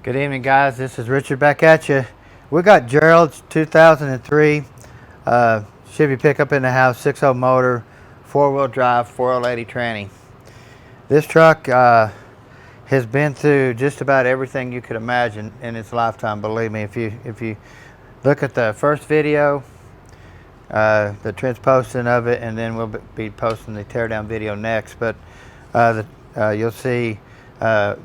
Good evening, guys. This is Richard back at you. We got Gerald's 2003 Chevy pickup in the house, 6.0 motor, 4-wheel drive, 4L80 tranny. This truck has been through just about everything you could imagine in its lifetime. Believe me, if you look at the first video, the Trent's posting of it, and then we'll be posting the teardown video next. But you'll see the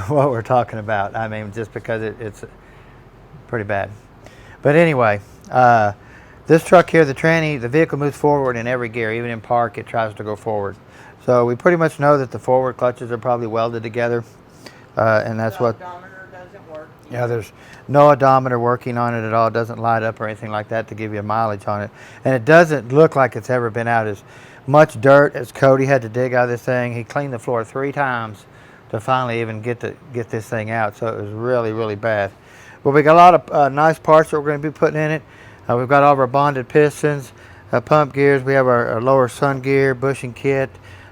what we're talking about. I mean, just because it's pretty bad. But anyway, this truck here, the tranny, the vehicle moves forward in every gear. Even in park, it tries to go forward. So we pretty much know that the forward clutches are probably welded together, and that's what. The odometer doesn't work. Yeah, there's no odometer working on it at all. It doesn't light up or anything like that to give you a mileage on it. And it doesn't look like it's ever been out as much dirt as Cody had to dig out of this thing. He cleaned the floor 3 times to finally even get this thing out. So it was really, really bad. But we got a lot of nice parts that we're going to be putting in it. We've got all of our bonded pistons, pump gears. We have our lower sun gear, bushing kit.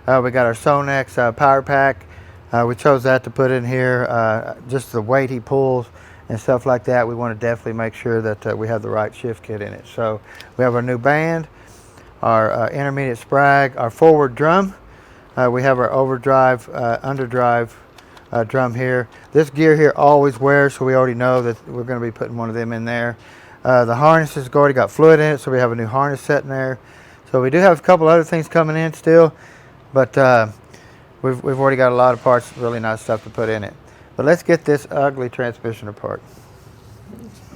We got our Sonex power pack. We chose that to put in here. Just the weight he pulls and stuff like that. We want to definitely make sure that we have the right shift kit in it. So we have our new band, our intermediate sprag, our forward drum. We have our overdrive, underdrive drum here. This gear here always wears, so we already know that we're going to be putting one of them in there. The harness has already got fluid in it, so we have a new harness set in there. So we do have a couple other things coming in still, but we've already got a lot of parts, really nice stuff to put in it. But let's get this ugly transmission apart.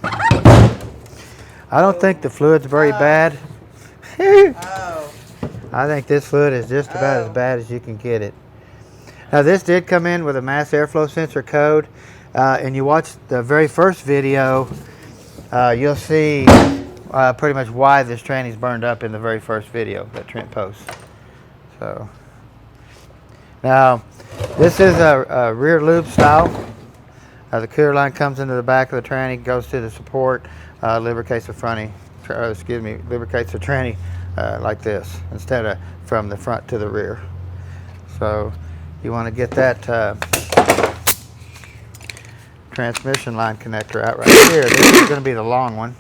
I don't think the fluid's very bad. I think this fluid is just about as bad as you can get it. Now this did come in with a mass airflow sensor code, and you watch the very first video, you'll see pretty much why this tranny's burned up in the very first video that Trent posts. So now this is a rear lube style. The cooler line comes into the back of the tranny, goes to the support, lubricates the lubricates the tranny like this instead of from the front to the rear. So you want to get that transmission line connector out right here. This is going to be the long one.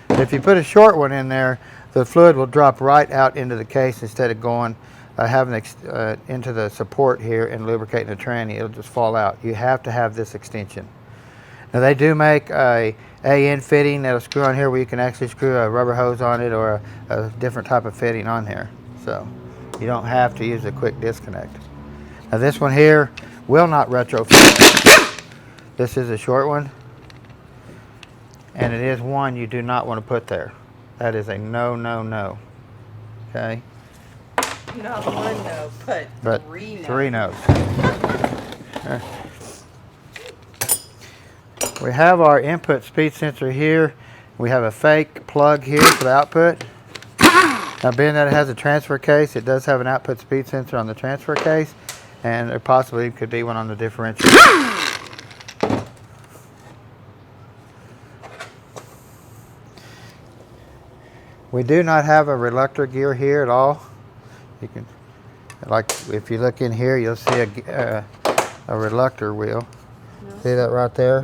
If you put a short one in there, the fluid will drop right out into the case instead of going having into the support here and lubricating the tranny. It'll just fall out. You have to have this extension. Now they do make a AN fitting that'll screw on here where you can actually screw a rubber hose on it or a different type of fitting on here. So you don't have to use a quick disconnect. Now this one here will not retrofit. This is a short one, and it is one you do not want to put there. That is a no, no, no. Okay? Not one no, but 3 no. 3 no's. We have our input speed sensor here. We have a fake plug here for the output. Now being that it has a transfer case, it does have an output speed sensor on the transfer case, and there possibly could be one on the differential. We do not have a reluctor gear here at all. You can, like, if you look in here, you'll see a reluctor wheel. See that right there?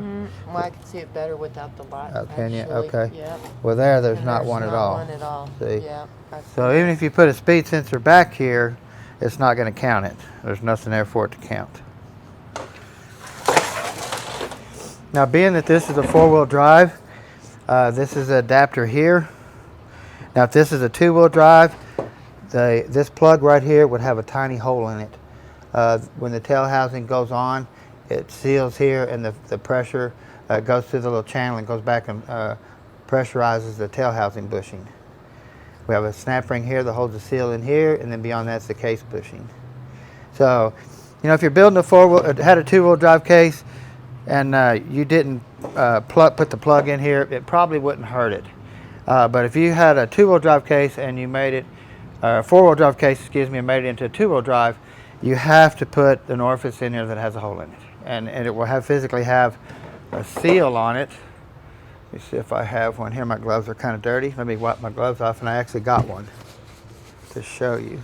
Well, I can see it better without the light. Oh, can you? Actually. Okay. Yep. Well, there's not one at all. One at all. See? Yep. So even if you put a speed sensor back here, it's not going to count it. There's nothing there for it to count. Now, being that this is a 4-wheel drive, this is an adapter here. Now, if this is a 2-wheel drive, this plug right here would have a tiny hole in it. When the tail housing goes on, it seals here, and the pressure goes through the little channel and goes back and pressurizes the tail housing bushing. We have a snap ring here that holds the seal in here, and then beyond that's the case bushing. So, you know, if you're building had a 2-wheel drive case, and you didn't put the plug in here, it probably wouldn't hurt it. But if you had a 2-wheel drive case and you made it, 4-wheel drive case, excuse me, and made it into a 2-wheel drive, you have to put an orifice in here that has a hole in it. And it will physically have a seal on it. Let me see if I have one here. My gloves are kind of dirty. Let me wipe my gloves off, and I actually got one to show you.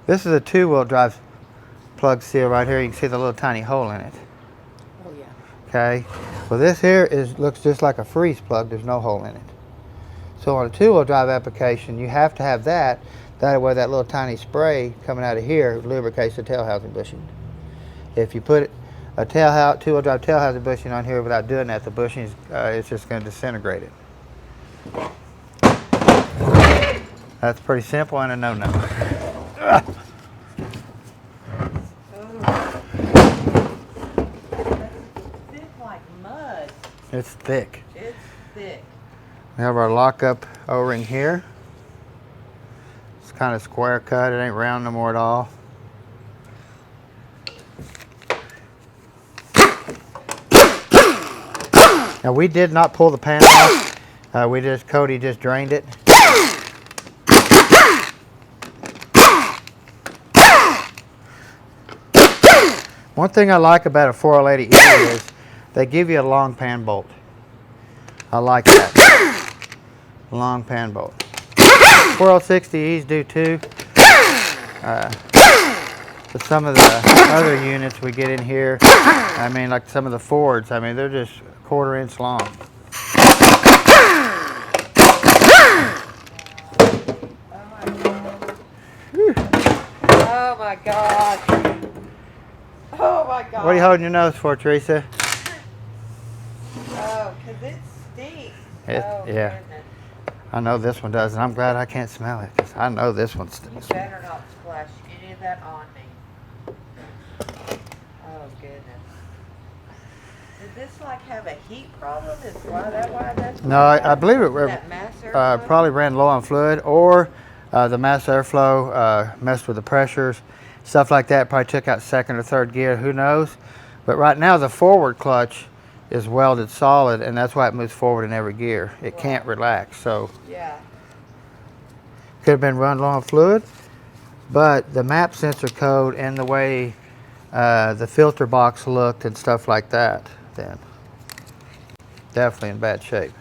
This is a 2-wheel drive plug seal right here. You can see the little tiny hole in it. Oh yeah. Okay. Well, this here looks just like a freeze plug. There's no hole in it. So on a two-wheel drive application, you have to have that. That way, that little tiny spray coming out of here lubricates the tail housing bushing. If you put a two-wheel drive tail housing bushing on here without doing that, the bushing it's just going to disintegrate it. That's pretty simple and a no-no. Thick like mud. It's thick. It's thick. We have our lockup O-ring here. It's kind of square cut. It ain't round no more at all. Now we did not pull the pan off. Cody just drained it. One thing I like about a 4L80E is they give you a long pan bolt. I like that. Long pan bolt. 4L60Es do too. But some of the other units we get in here, I mean, like some of the Fords, I mean, they're just 1/4 inch long. Oh my God. Oh my God. What are you holding your nose for, Teresa? Oh, because it stinks. Oh, Yeah. goodness. I know this one does, and I'm glad I can't smell it, because I know this one You stinks. better not splash any of that on me. Oh goodness. Did this like have a heat problem? Is why that's No, I believe it that mass airflow? probably ran low on fluid, or the mass airflow messed with the pressures. Stuff like that probably took out second or third gear, who knows. But right now the forward clutch is welded solid, and that's why it moves forward in every gear. It can't relax, so Yeah. could have been run low on fluid. But the map sensor code and the way the filter box looked and stuff like that, then definitely in bad shape.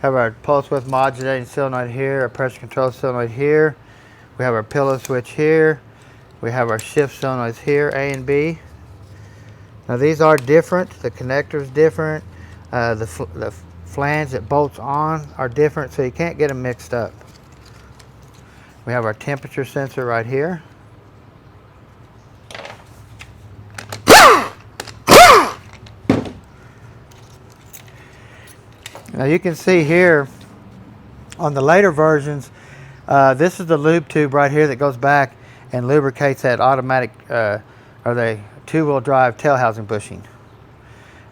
Have our pulse width modulating solenoid here, our pressure control solenoid here. We have our pillow switch here. We have our shift solenoids here, A and B. Now these are different. The connector's different. The flange that bolts on are different, so you can't get them mixed up. We have our temperature sensor right here. Now you can see here on the later versions, this is the lube tube right here that goes back and lubricates that automatic or the two-wheel drive tail housing bushing.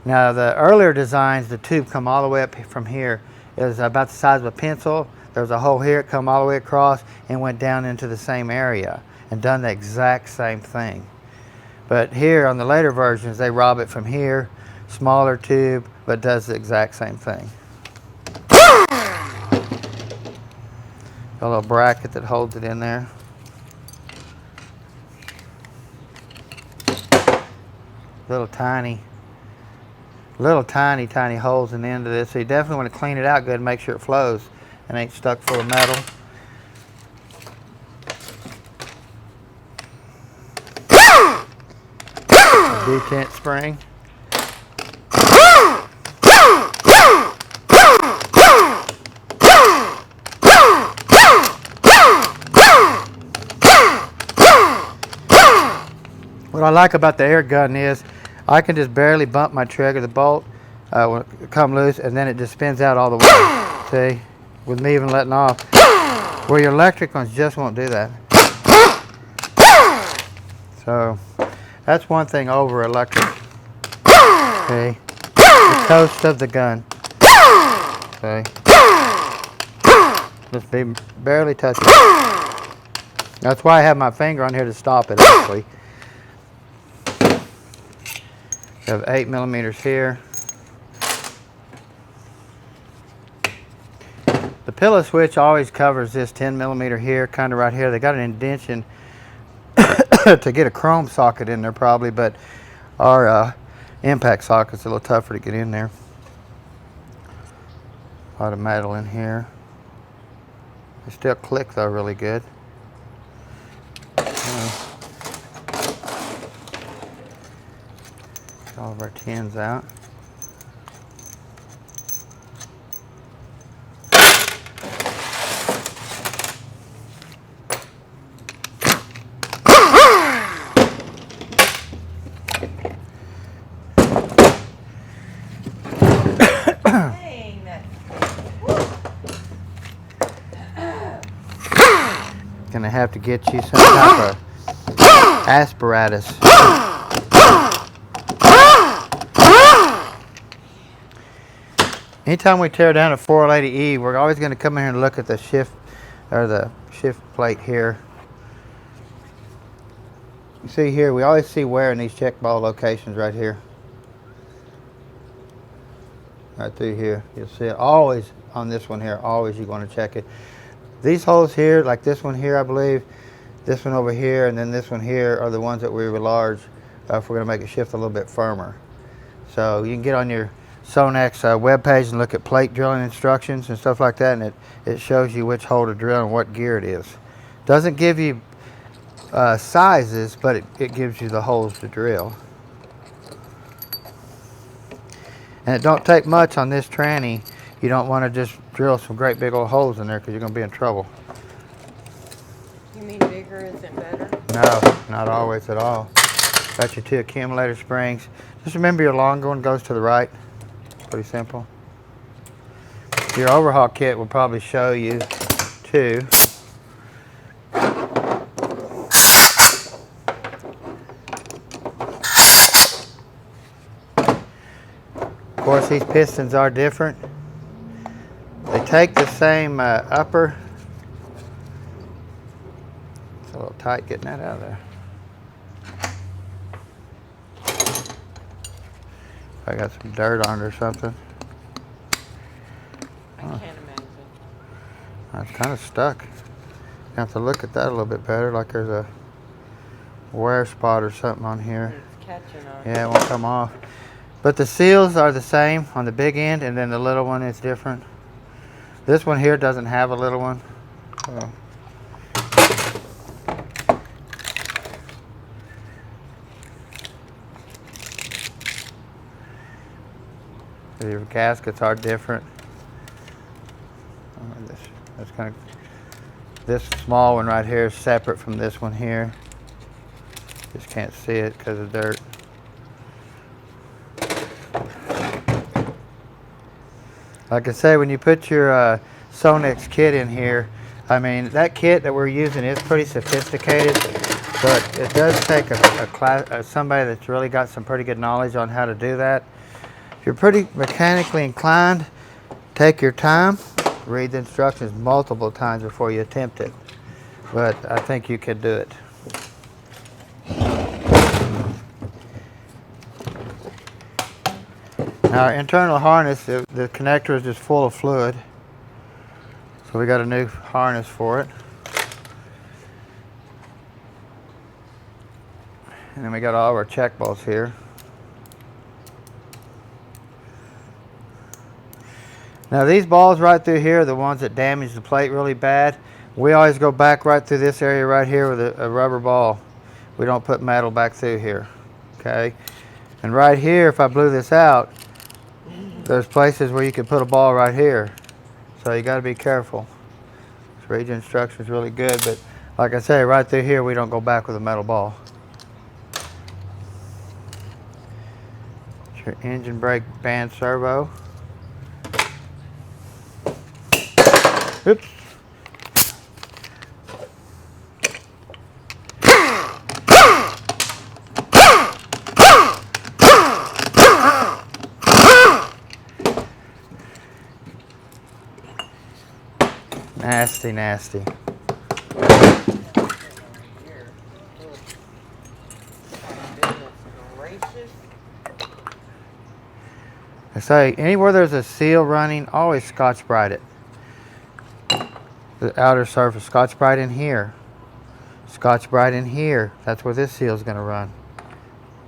Now the earlier designs, the tube come all the way up from here. It was about the size of a pencil. There was a hole here, it come all the way across and went down into the same area and done the exact same thing. But here on the later versions, they rob it from here, smaller tube, but does the exact same thing. A little bracket that holds it in there. Little tiny holes in the end of this. So you definitely want to clean it out good and make sure it flows and ain't stuck full of metal. Detent spring. What I like about the air gun is I can just barely bump my trigger, the bolt will come loose, and then it just spins out all the way. See, with me even letting off. Where your electric ones just won't do that. So that's one thing over electric. See, the toast of the gun. See, just be barely touching it. That's why I have my finger on here to stop it actually. We have 8mm here. The pillow switch always covers this 10mm here, kind of right here. They got an indentation to get a chrome socket in there probably, but our impact socket's a little tougher to get in there. A lot of metal in here. They still click though really good. Get all of our tins out. Dang, that's Gonna have to get you some type of apparatus. Anytime we tear down a 480E, we're always going to come in here and look at the shift or the shift plate here. You see here, we always see wear in these check ball locations right here. Right through here. You'll see it always on this one here. Always you want to check it. These holes here, like this one here, I believe, this one over here, and then this one here are the ones that we enlarge if we're going to make it shift a little bit firmer. So you can get on your Sonex webpage and look at plate drilling instructions and stuff like that, and it shows you which hole to drill and what gear it is. Doesn't give you sizes, but it gives you the holes to drill. And it don't take much on this tranny. You don't want to just drill some great big old holes in there because you're going to be in trouble. You mean bigger isn't better? No, not always at all. Got your 2 accumulator springs. Just remember your longer one goes to the right. Pretty simple. Your overhaul kit will probably show you too. Of course, these pistons are different. They take the same upper. It's a little tight getting that out of there. I got some dirt on it or something. I can't imagine. It's kind of stuck. You have to look at that a little bit better, like there's a wear spot or something on here. It's catching on. Yeah, it won't come off. But the seals are the same on the big end, and then the little one is different. This one here doesn't have a little one. So. Your gaskets are different. That's kind of, this small one right here is separate from this one here. Just can't see it because of dirt. Like I say, when you put your Sonex kit in here, I mean, that kit that we're using is pretty sophisticated, but it does take somebody that's really got some pretty good knowledge on how to do that. If you're pretty mechanically inclined, take your time, read the instructions multiple times before you attempt it. But I think you could do it. Now our internal harness, the connector is just full of fluid. So we got a new harness for it. And then we got all of our check bolts here. Now these balls right through here are the ones that damage the plate really bad. We always go back right through this area right here with a rubber ball. We don't put metal back through here, okay? And right here, if I blew this out, there's places where you can put a ball right here. So you gotta be careful. Just read your instructions really good, but like I say, right through here, we don't go back with a metal ball. It's your engine brake band servo. Oops. Nasty, nasty. I say, anywhere there's a seal running, always Scotch-Brite it. The outer surface, Scotch-Brite in here. Scotch-Brite in here. That's where this seal is going to run.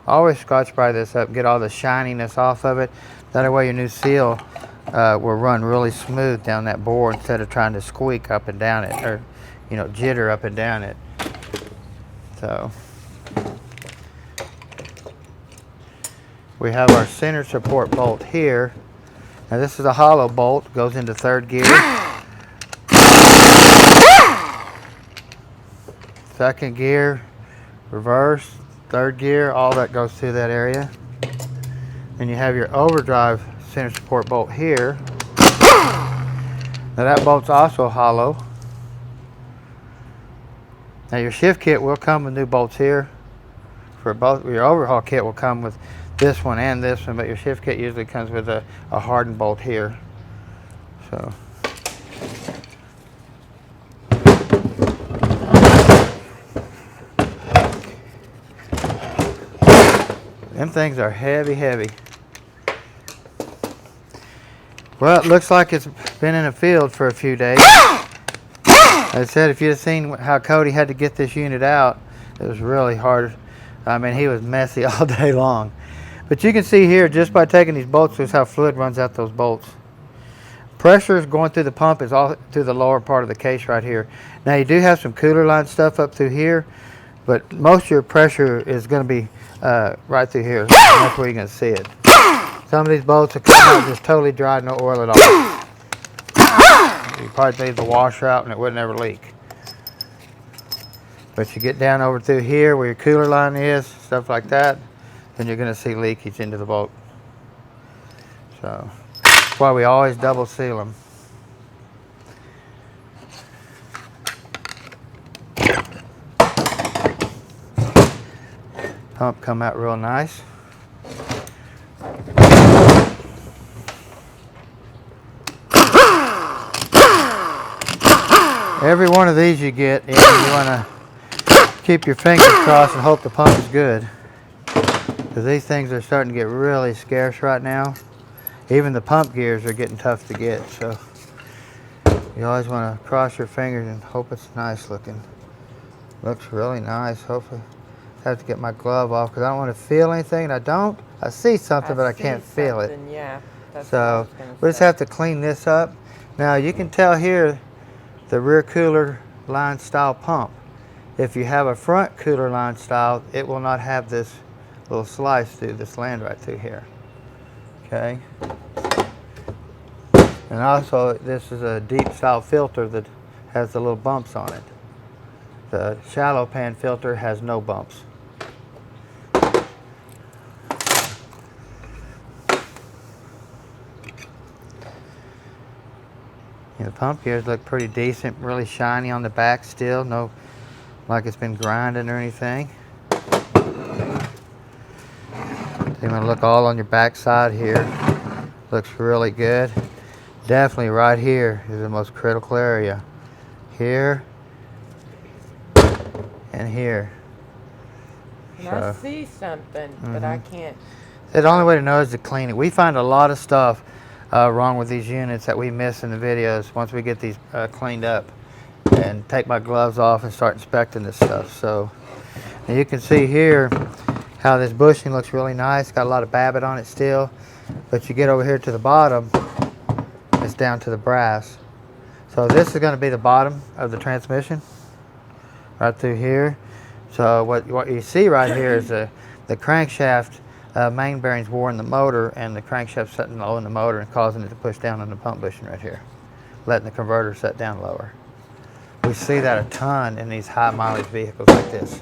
Always Scotch-Brite this up, get all the shininess off of it. That way your new seal will run really smooth down that bore instead of trying to squeak up and down it, or, you know, jitter up and down it. So we have our center support bolt here. Now this is a hollow bolt, goes into third gear. Second gear, reverse, third gear, all that goes through that area. And you have your overdrive center support bolt here. Now that bolt's also hollow. Now your shift kit will come with new bolts here. For both, your overhaul kit will come with this one and this one, but your shift kit usually comes with a hardened bolt here. So. Them things are heavy, heavy. Well, it looks like it's been in a field for a few days. I said, if you'd have seen how Cody had to get this unit out, it was really hard. I mean, he was messy all day long. But you can see here, just by taking these bolts, this is how fluid runs out those bolts. Pressure is going through the pump is all through the lower part of the case right here. Now, you do have some cooler line stuff up through here, but most of your pressure is going to be right through here. That's where you're going to see it. Some of these bolts are coming out just totally dry, no oil at all. You probably leave the washer out and it would never leak. But you get down over through here where your cooler line is, stuff like that, then you're going to see leakage into the bolt. So that's why we always double seal them. Pump come out real nice. Every one of these you get, you want to keep your fingers crossed and hope the pump is good. Because these things are starting to get really scarce right now. Even the pump gears are getting tough to get. So you always want to cross your fingers and hope it's nice looking. Looks really nice. Hopefully, I have to get my glove off because I don't want to feel anything. And I don't. I see something, but I can't feel it. Yeah, that's so we just have to clean this up. Now you can tell here the rear cooler line style pump. If you have a front cooler line style, it will not have this little slice through this land right through here. Okay. And also, this is a deep style filter that has the little bumps on it. The shallow pan filter has no bumps. The pump gears look pretty decent, really shiny on the back still, no like it's been grinding or anything. You want to look all on your back side here. Looks really good. Definitely right here is the most critical area. Here and here. And I see something, but I can't. The only way to know is to clean it. We find a lot of stuff wrong with these units that we miss in the videos once we get these cleaned up and take my gloves off and start inspecting this stuff. So and you can see here how this bushing looks really nice. Got a lot of babbitt on it still, but you get over here to the bottom, it's down to the brass. So this is going to be the bottom of the transmission right through here. So what you see right here is the crankshaft main bearings wore in the motor, and the crankshaft setting low in the motor and causing it to push down on the pump bushing right here, letting the converter set down lower. We see that a ton in these high mileage vehicles like this.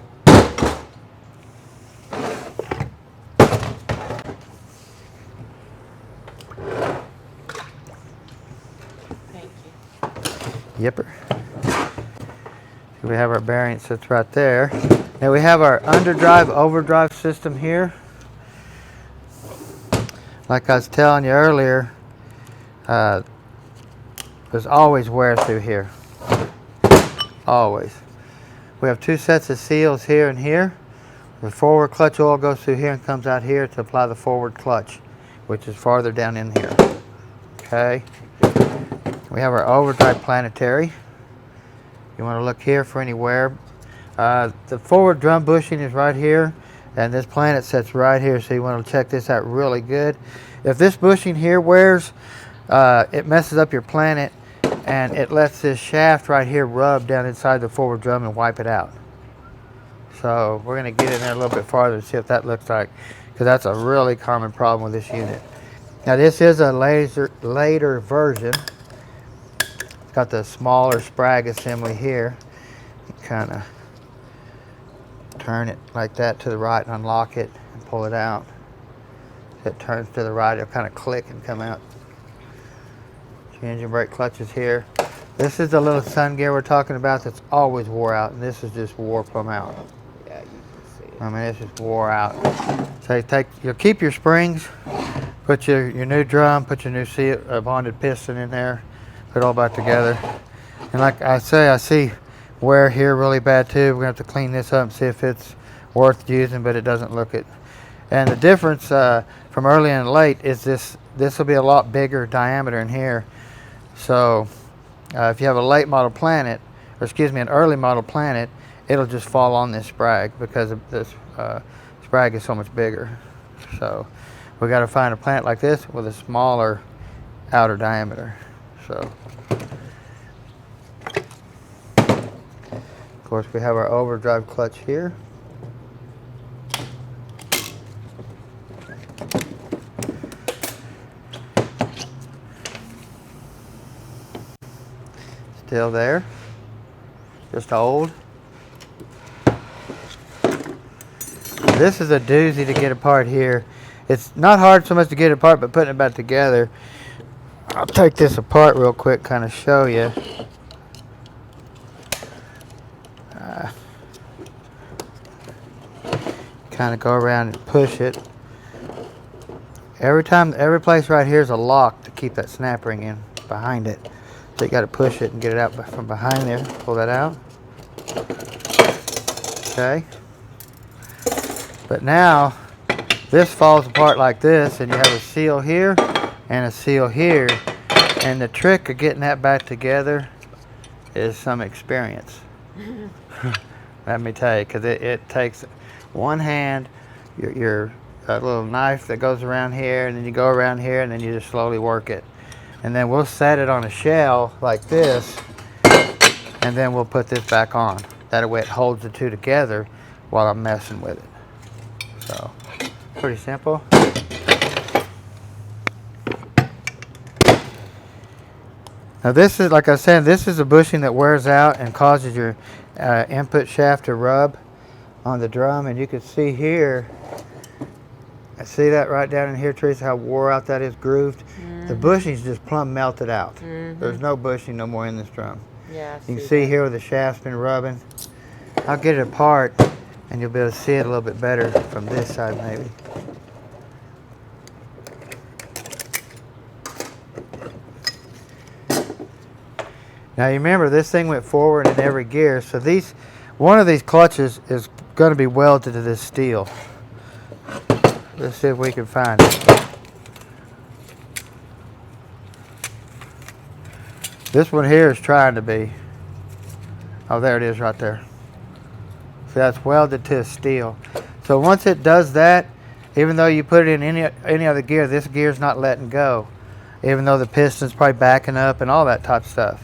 Thank you. Yipper. We have our bearing sits right there. Now we have our underdrive overdrive system here. Like I was telling you earlier, there's always wear through here. Always. We have two sets of seals here and here. The forward clutch oil goes through here and comes out here to apply the forward clutch, which is farther down in here. Okay. We have our overdrive planetary. You want to look here for any wear. The forward drum bushing is right here, and this planet sets right here, so you want to check this out really good. If this bushing here wears, it messes up your planet, and it lets this shaft right here rub down inside the forward drum and wipe it out. So we're going to get in there a little bit farther and see what that looks like, because that's a really common problem with this unit. Now this is a later version. It's got the smaller sprag assembly here. You kind of turn it like that to the right and unlock it and pull it out. If it turns to the right, it'll kind of click and come out. Engine brake clutches here. This is the little sun gear we're talking about that's always wore out, and this is just wore plumb out. Yeah, you can see it. I mean, it's just wore out. So you'll keep your springs, put your new drum, put your new bonded piston in there, put it all back together. And like I say, I see wear here really bad too. We're gonna have to clean this up and see if it's worth using, but it doesn't look it. And the difference from early and late is this will be a lot bigger diameter in here. So if you have a late model Planet, or excuse me, an early model Planet, it'll just fall on this sprag because of this sprag is so much bigger. So we got to find a Planet like this with a smaller outer diameter. So of course we have our overdrive clutch here. Still there, just old. This is a doozy to get apart here. It's not hard so much to get it apart, but putting it back together. I'll take this apart real quick, kind of show you. Kind of go around and push it. Every place right here is a lock to keep that snap ring in behind it. So you got to push it and get it out from behind there. Pull that out. Okay. But now this falls apart like this, and you have a seal here and a seal here. And the trick of getting that back together is some experience. Let me tell you, because it takes one hand, your little knife that goes around here, and then you go around here, and then you just slowly work it. And then we'll set it on a shell like this, and then we'll put this back on. That way it holds the two together while I'm messing with it. So, pretty simple. Now this is, like I said, this is a bushing that wears out and causes your input shaft to rub on the drum. And you can see here, I see that right down in here, Teresa, how wore out that is, grooved. The bushing's just plumb melted out. There's no bushing no more in this drum. Yeah, you can see here where the shaft's been rubbing. I'll get it apart and you'll be able to see it a little bit better from this side maybe. Now you remember this thing went forward in every gear, so one of these clutches is going to be welded to this steel. Let's see if we can find it. This one here is trying to be. Oh, there it is right there. See, that's welded to steel. So once it does that, even though you put it in any other gear, this gear's not letting go. Even though the piston's probably backing up and all that type of stuff.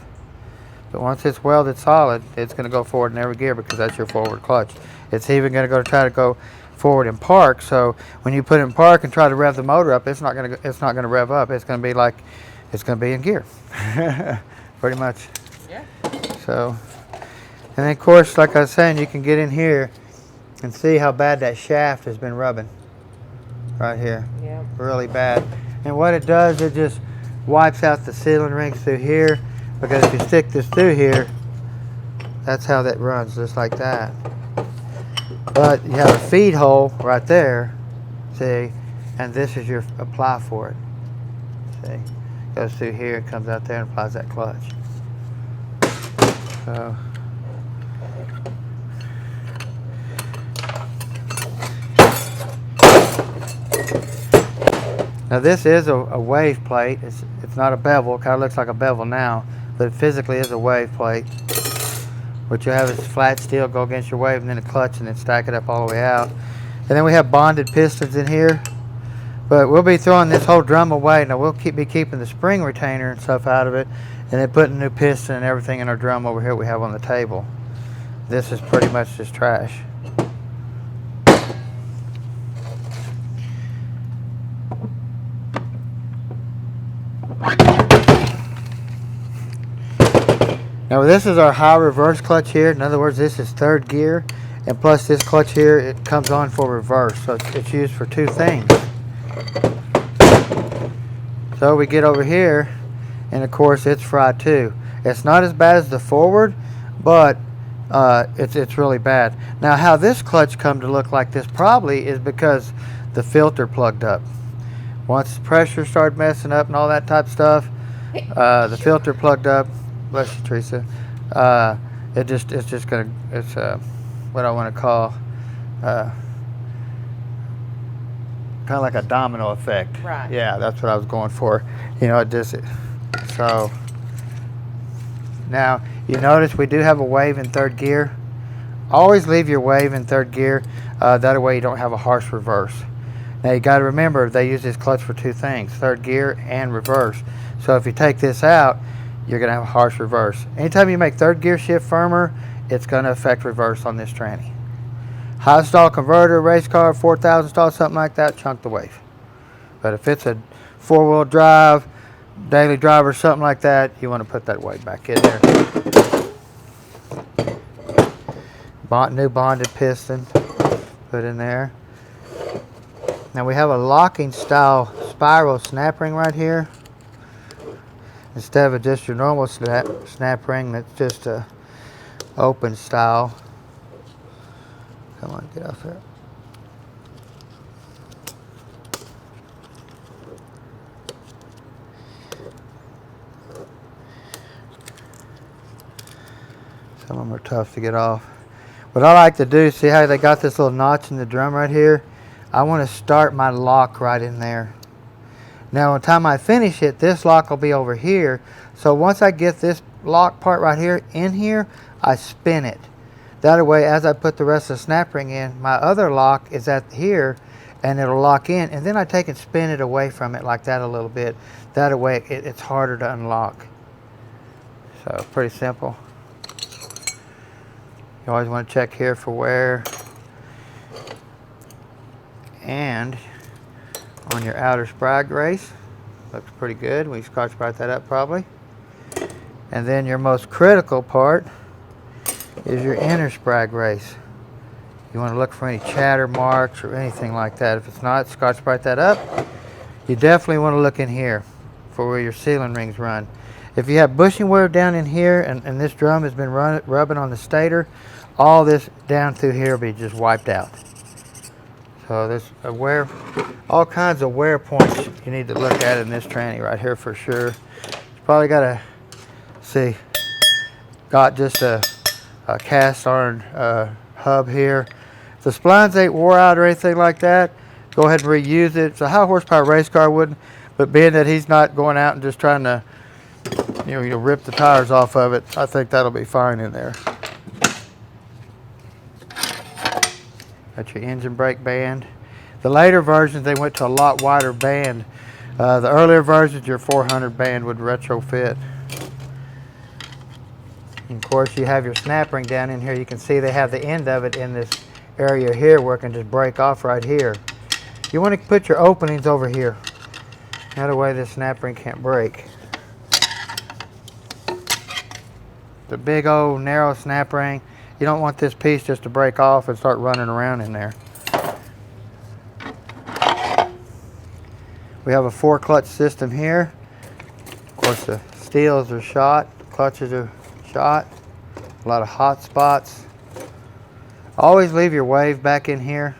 But once it's welded solid, it's going to go forward in every gear because that's your forward clutch. It's even going to try to go forward in park. So when you put it in park and try to rev the motor up, it's not going to rev up. It's going to be like it's going to be in gear. Pretty much. Yeah. So, and then of course, like I was saying, you can get in here and see how bad that shaft has been rubbing. Right here. Yeah. Really bad. And what it does, it just wipes out the sealing rings through here. Because if you stick this through here, that's how that runs, just like that. But you have a feed hole right there, see, and this is your apply for it. See, goes through here, comes out there and applies that clutch. So, now this is a wave plate. It's not a bevel. It kind of looks like a bevel now, but it physically is a wave plate. What you have is flat steel go against your wave, and then a clutch, and then stack it up all the way out. And then we have bonded pistons in here. But we'll be throwing this whole drum away. Now we'll be keeping the spring retainer and stuff out of it, and then putting a new piston and everything in our drum over here we have on the table. This is pretty much just trash. Now this is our high reverse clutch here. In other words, this is third gear, and plus this clutch here, it comes on for reverse, so it's used for two things. So we get over here, and of course it's fried too. It's not as bad as the forward, but it's really bad. Now how this clutch come to look like this probably is because the filter plugged up. Once the pressure started messing up and all that type of stuff, the filter plugged up. Bless you, Teresa. It's what I want to call kind of like a domino effect. Right. Yeah, that's what I was going for. You know, so now you notice we do have a wave in third gear. Always leave your wave in third gear. That way you don't have a harsh reverse. Now you got to remember they use this clutch for two things: third gear and reverse. So if you take this out, you're going to have a harsh reverse. Anytime you make third gear shift firmer, it's going to affect reverse on this tranny. High stall converter, race car, 4,000 stall, something like that, chunk the wave. But if it's a four-wheel drive, daily driver, something like that, you want to put that wave back in there. New bonded piston, put in there. Now we have a locking style spiral snap ring right here. Instead of just your normal snap ring, that's just a open style. Come on, get off here. Some of them are tough to get off. What I like to do, see how they got this little notch in the drum right here? I want to start my lock right in there. Now, by the time I finish it, this lock will be over here. So once I get this lock part right here in here, I spin it. That way, as I put the rest of the snap ring in, my other lock is at here, and it'll lock in. And then I take and spin it away from it like that a little bit. That way, it's harder to unlock. So, pretty simple. You always want to check here for wear. And on your outer sprag race, looks pretty good. We scotch bright that up probably. And then your most critical part is your inner sprag race. You want to look for any chatter marks or anything like that. If it's not, scotch bright that up. You definitely want to look in here for where your sealing rings run. If you have bushing wear down in here and this drum has been rubbing on the stator, all this down through here will be just wiped out. So there's all kinds of wear points you need to look at in this tranny right here for sure. You probably got to see, got just a cast iron hub here. If the splines ain't wore out or anything like that, go ahead and reuse it. It's a high horsepower race car wouldn't, but being that he's not going out and just trying to, you rip the tires off of it, I think that'll be fine in there. That's your engine brake band. The later versions, they went to a lot wider band. The earlier versions, your 400 band would retrofit. And of course, you have your snap ring down in here. You can see they have the end of it in this area here where it can just break off right here. You want to put your openings over here. That way this snap ring can't break. The big old narrow snap ring, you don't want this piece just to break off and start running around in there. We have a 4-clutch system here. Of course, the steels are shot, clutches are shot, a lot of hot spots. Always leave your wave back in here.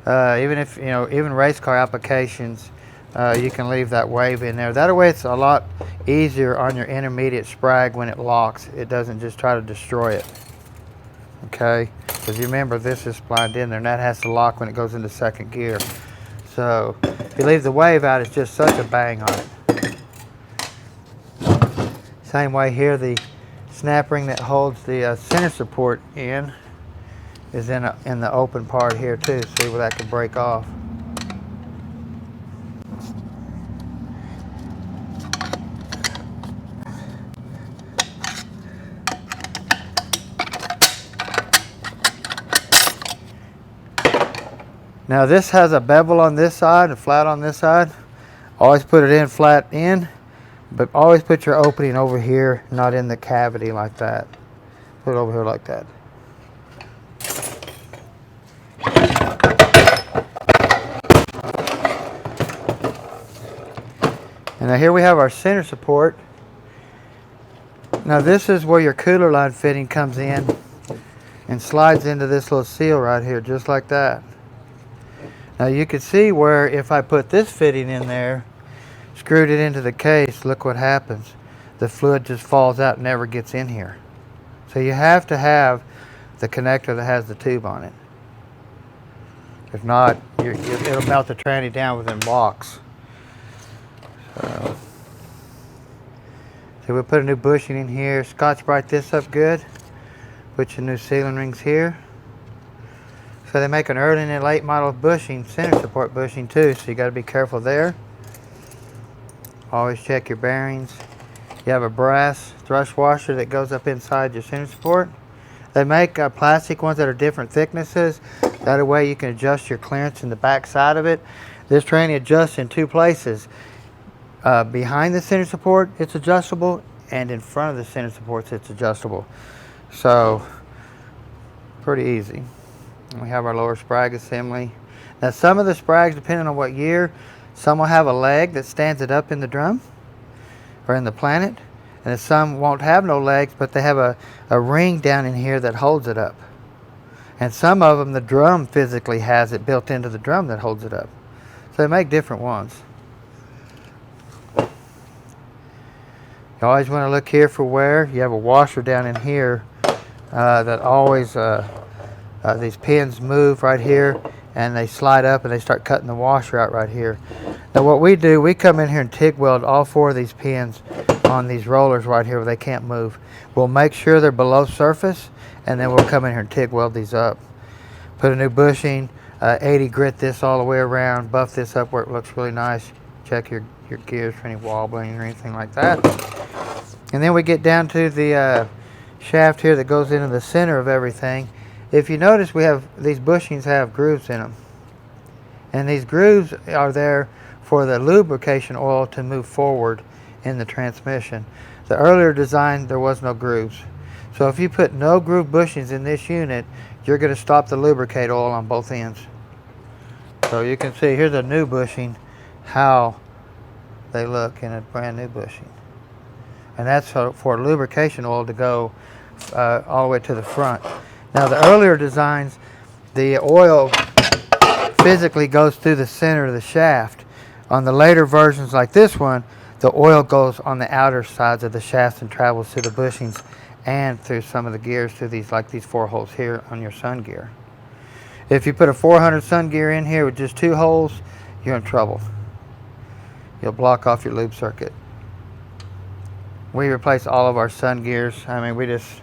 Even if, even race car applications, you can leave that wave in there. That way it's a lot easier on your intermediate sprag when it locks. It doesn't just try to destroy it. Okay, because you remember this is splined in there and that has to lock when it goes into second gear. So if you leave the wave out, it's just such a bang on it. Same way here, the snap ring that holds the center support in is in the open part here too. See where that could break off. Now this has a bevel on this side and flat on this side. Always put it in flat in, But always put your opening over here, not in the cavity like that. Put it over here like that. And now here we have our center support. Now this is where your cooler line fitting comes in and slides into this little seal right here, just like that. Now you can see where if I put this fitting in there, screwed it into the case, look what happens. The fluid just falls out and never gets in here. So you have to have the connector that has the tube on it. If not, it'll melt the tranny down within blocks. So we'll put a new bushing in here. Scotch-Brite this up good. Put your new sealing rings here. So they make an early and a late model bushing, center support bushing too, so you got to be careful there. Always check your bearings. You have a brass thrush washer that goes up inside your center support. They make plastic ones that are different thicknesses. That way you can adjust your clearance in the back side of it. This tranny adjusts in two places. Behind the center support, it's adjustable, and in front of the center supports, it's adjustable. So, pretty easy. And we have our lower sprag assembly. Now some of the sprags, depending on what year, some will have a leg that stands it up in the drum or in the Planet, and some won't have no legs, but they have a ring down in here that holds it up. And some of them, the drum physically has it built into the drum that holds it up. So they make different ones. You always want to look here for wear. You have a washer down in here that always, these pins move right here and they slide up and they start cutting the washer out right here. Now what we do, we come in here and TIG weld all four of these pins on these rollers right here where they can't move. We'll make sure they're below surface, and then we'll come in here and TIG weld these up. Put a new bushing, 80 grit this all the way around, buff this up where it looks really nice. Check your gears for any wobbling or anything like that. And then we get down to the shaft here that goes into the center of everything. If you notice, we have these bushings have grooves in them. And these grooves are there for the lubrication oil to move forward in the transmission. The earlier design, there was no grooves. So if you put no groove bushings in this unit, you're going to stop the lubricate oil on both ends. So you can see here's a new bushing, how they look in a brand new bushing. And that's for lubrication oil to go all the way to the front. Now the earlier designs, the oil physically goes through the center of the shaft. On the later versions like this one, the oil goes on the outer sides of the shaft and travels through the bushings and through some of the gears through these, like these 4 holes here on your sun gear. If you put a 400 sun gear in here with just 2 holes, you're in trouble. You'll block off your lube circuit. We replace all of our sun gears. I mean, we just,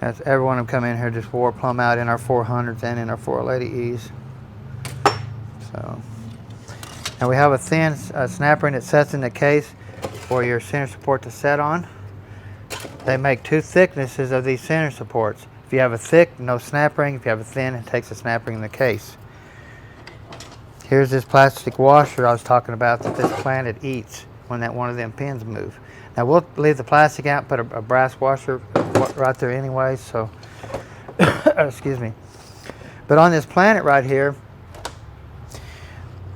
as everyone who come in here just wore plumb out in our 400s and in our 480Es. So, and we have a thin snap ring that sets in the case for your center support to set on. They make 2 thicknesses of these center supports. If you have a thick, no snap ring. If you have a thin, it takes a snap ring in the case. Here's this plastic washer I was talking about that this Planet eats when that one of them pins move. Now we'll leave the plastic out, put a brass washer right there anyway, so, excuse me. But on this Planet right here,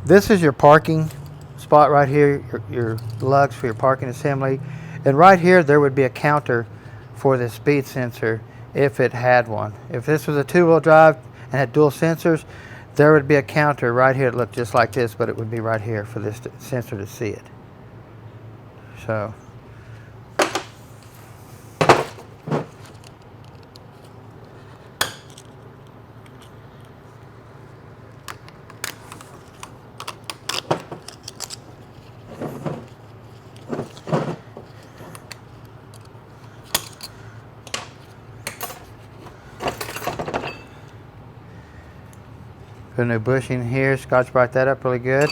this is your parking spot right here, your lugs for your parking assembly. And right here, there would be a counter for the speed sensor if it had one. If this was a 2-wheel drive and had dual sensors, there would be a counter right here that looked just like this, but it would be right here for this sensor to see it. So, put a new bushing here, Scotch-Brite that up really good.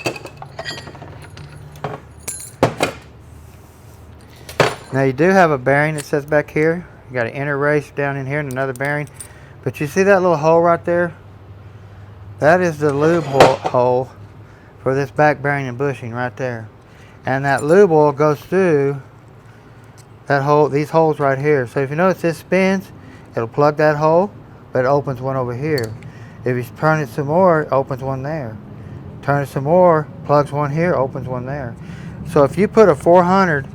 Now you do have a bearing that sits back here. You got an inner race down in here and another bearing. But you see that little hole right there? That is the lube hole for this back bearing and bushing right there. and that lube oil goes through that hole, these holes right here. So if you notice this spins, it'll plug that hole, but it opens one over here. If you turn it some more, it opens one there. Turn it some more, plugs one here, opens one there. So if you put a 400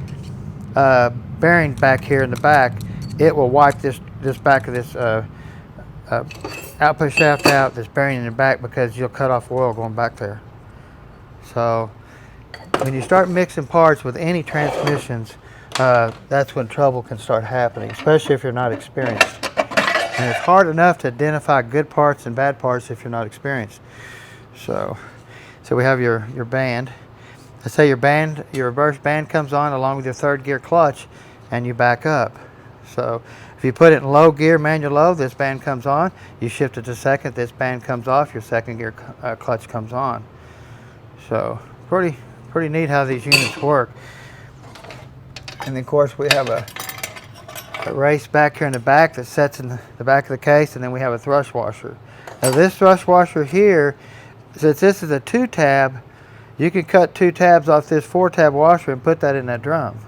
bearing back here in the back, it will wipe this back of this output shaft out, this bearing in the back, because you'll cut off oil going back there. So when you start mixing parts with any transmissions, that's when trouble can start happening, especially if you're not experienced. And it's hard enough to identify good parts and bad parts if you're not experienced. So we have your band. Let's say your reverse band comes on along with your third gear clutch, and you back up. So if you put it in low gear, manual low, this band comes on. You shift it to second, this band comes off, your second gear clutch comes on. So pretty neat how these units work. And then of course we have a race back here in the back that sets in the back of the case, and then we have a thrust washer. Now this thrust washer here, since this is a 2-tab, you can cut 2 tabs off this 4-tab washer and put that in that drum.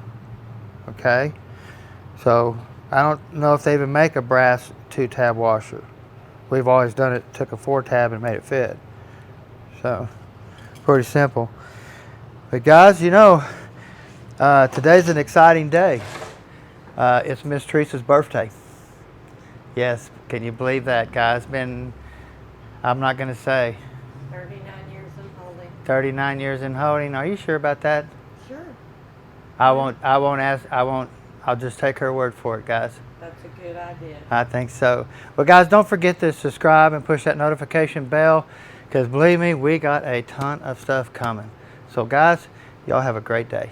Okay? So I don't know if they even make a brass 2-tab washer. We've always done it, took a 4-tab and made it fit. So pretty simple. But guys, you know, today's an exciting day. It's Miss Teresa's birthday. Yes, can you believe that, guys? I'm not going to say. 39 years in holding. 39 years in holding. Are you sure about that? Sure. I'll just take her word for it, guys. That's a good idea. I think so. Well, guys, don't forget to subscribe and push that notification bell, because believe me, we got a ton of stuff coming. So guys, y'all have a great day.